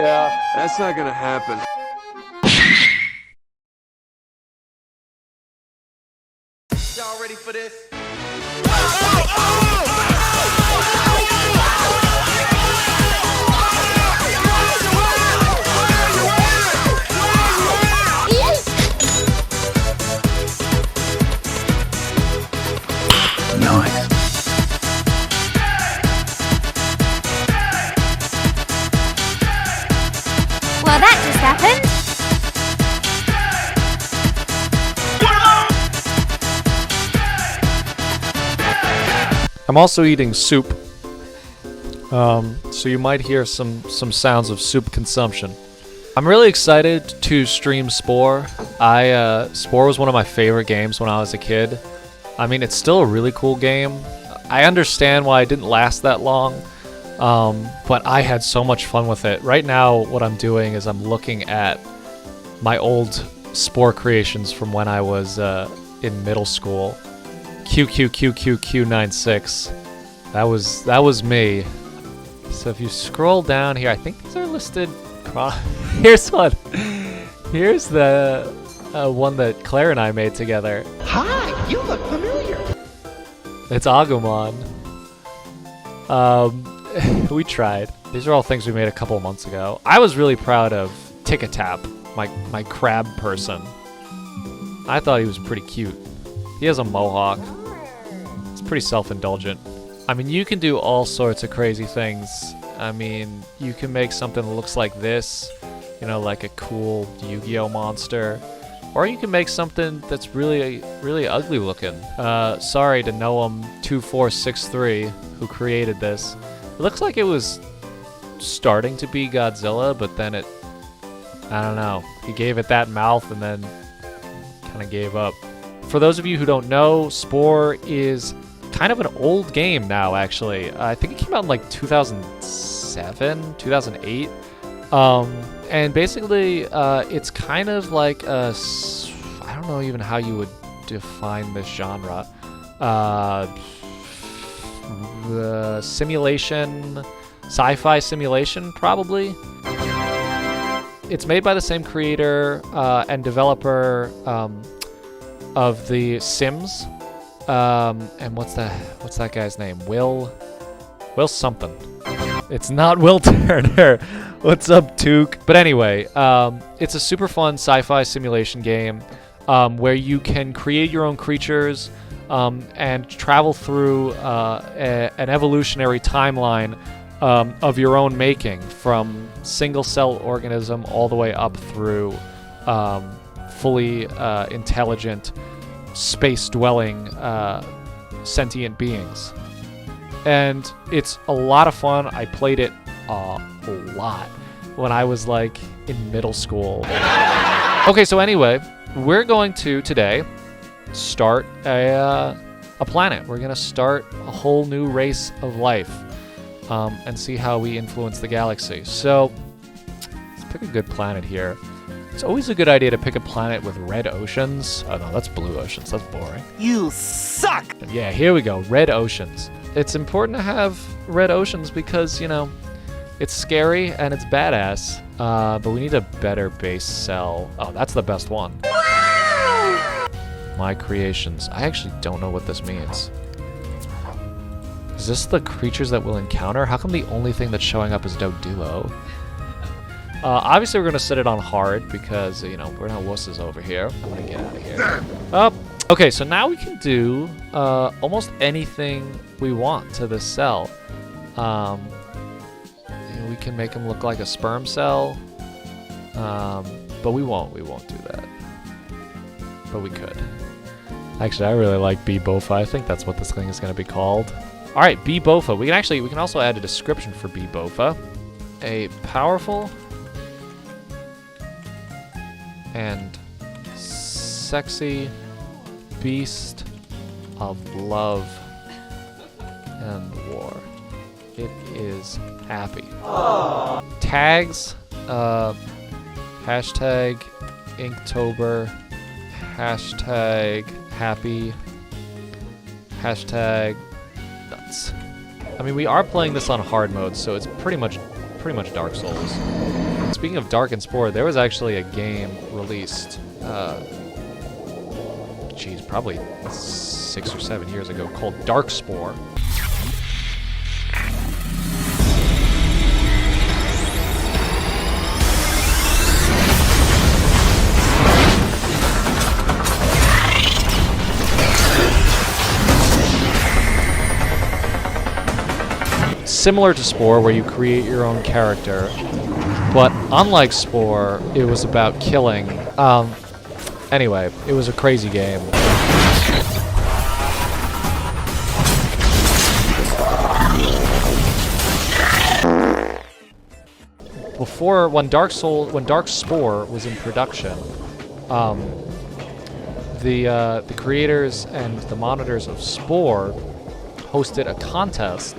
Yeah, that's not gonna happen. Y'all ready for this? Nice. Well, that just happened. I'm also eating soup, so you might hear some sounds of soup consumption. I'm really excited to stream Spore. Spore was one of my favorite games when I was a kid. I mean, it's still a really cool game. I understand why it didn't last that long, but I had so much fun with it. Right now, what I'm doing is I'm looking at my old Spore creations from when I was in middle school. QQQQQ96. That was me. So if you scroll down here, I think these are listed. Here's one. Here's the one that Claire and I made together. Hi, you look familiar. It's Agumon. We tried. These are all things we made a couple months ago. I was really proud of Tick-a-Tap, my crab person. I thought he was pretty cute. He has a mohawk. It's pretty self-indulgent. I mean, you can do all sorts of crazy things. I mean, you can make something that looks like this, you know, like a cool Yu-Gi-Oh monster. Or you can make something that's really, really ugly looking. Sorry to Noam2463, who created this. It looks like it was starting to be Godzilla, but then I don't know. He gave it that mouth and then kind of gave up. For those of you who don't know, Spore is kind of an old game now, actually. I think it came out in like 2007, 2008. And basically, it's kind of like a, I don't know even how you would define this genre. Simulation, sci-fi simulation, probably. It's made by the same creator and developer of the Sims. And what's that guy's name? Will something. It's not Will Turner. What's up, Took? But anyway, it's a super fun sci-fi simulation game where you can create your own creatures and travel through an evolutionary timeline of your own making, from single-cell organism all the way up through fully intelligent, space-dwelling sentient beings. And it's a lot of fun. I played it a lot when I was like in middle school. Okay, so anyway, we're going to today start a planet. We're gonna start a whole new race of life and see how we influence the galaxy. So let's pick a good planet here. It's always a good idea to pick a planet with red oceans. Oh no, that's blue oceans. That's boring. You suck! Yeah, here we go. Red oceans. It's important to have red oceans because, you know, it's scary and it's badass. But we need a better base cell. Oh, that's the best one. My creations. I actually don't know what this means. Is this the creatures that we'll encounter? How come the only thing that's showing up is Doduo? Obviously, we're going to set it on hard because, you know, we're not wusses over here. I'm going to get out of here. Okay, so now we can do almost anything we want to this cell. You know, we can make them look like a sperm cell, but we won't do that. But we could. Actually, I really like B-Bofa. I think that's what this thing is going to be called. All right, B-Bofa. We can also add a description for B-Bofa. A powerful and sexy beast of love and war. It is happy. Aww. Tags, hashtag Inktober, hashtag happy, hashtag nuts. I mean, we are playing this on hard mode, so it's pretty much Dark Souls. speaking of Dark and Spore, there was actually a game released, probably 6 or 7 years ago called Darkspore. Similar to Spore, where you create your own character, but unlike Spore, it was about killing. Anyway, it was a crazy game. Before, when Darkspore was in production, the creators and the monitors of Spore hosted a contest.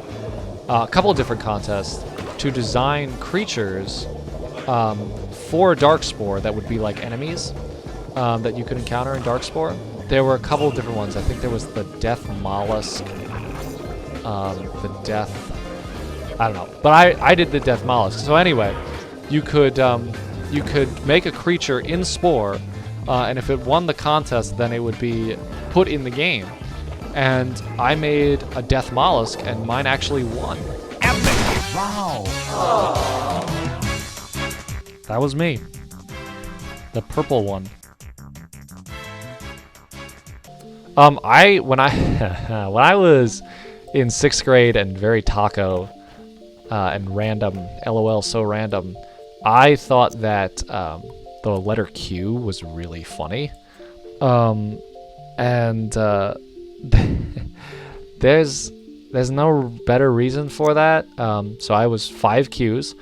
A couple of different contests to design creatures for Darkspore that would be like enemies that you could encounter in Darkspore. There were a couple of different ones. I think there was the Death Mollusk, I don't know. But I did the Death Mollusk. So anyway, you could make a creature in Spore, and if it won the contest, then it would be put in the game. And I made a Death Mollusk, and mine actually won. Epic! Wow! That was me. The purple one. When I was in 6th grade and very taco and random, LOL so random, I thought that the letter Q was really funny. There's no better reason for that. So I was 5 Qs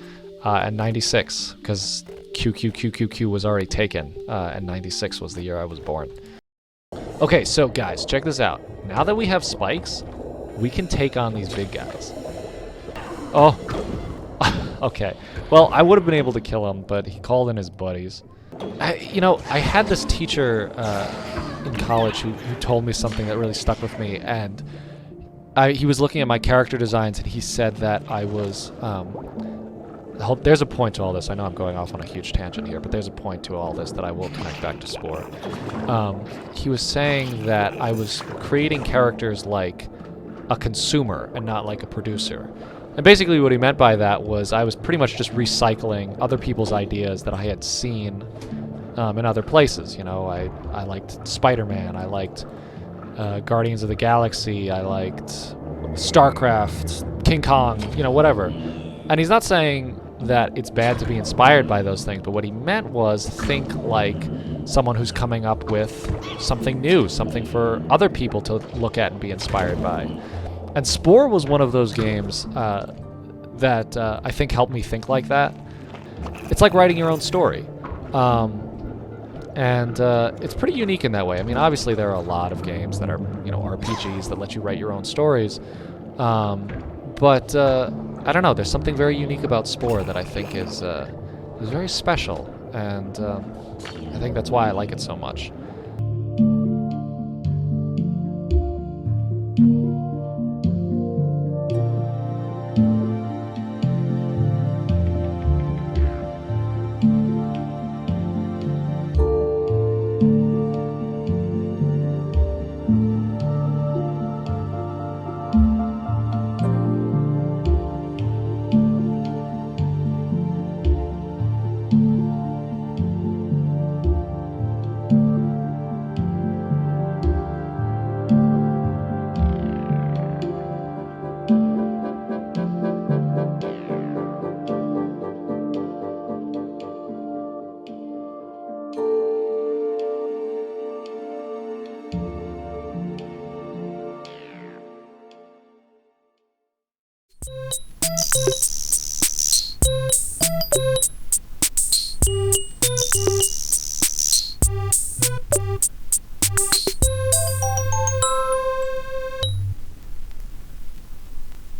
and 96 because Q was already taken, and 96 was the year I was born. Okay, so guys, check this out. Now that we have spikes, we can take on these big guys. Oh, okay. Well, I would have been able to kill him, but he called in his buddies. I had this teacher in college who told me something that really stuck with me, and he was looking at my character designs, and he said that I was... there's a point to all this. I know I'm going off on a huge tangent here, but there's a point to all this that I will connect back to Spore. He was saying that I was creating characters like a consumer and not like a producer. And basically what he meant by that was I was pretty much just recycling other people's ideas that I had seen in other places. You know, I liked Spider-Man, I liked Guardians of the Galaxy, I liked StarCraft, King Kong, you know, whatever. And he's not saying that it's bad to be inspired by those things, but what he meant was think like someone who's coming up with something new, something for other people to look at and be inspired by. And Spore was one of those games that I think helped me think like that. It's like writing your own story. And it's pretty unique in that way. I mean, obviously there are a lot of games that are, you know, RPGs that let you write your own stories. But I don't know, there's something very unique about Spore that I think is very special. And I think that's why I like it so much.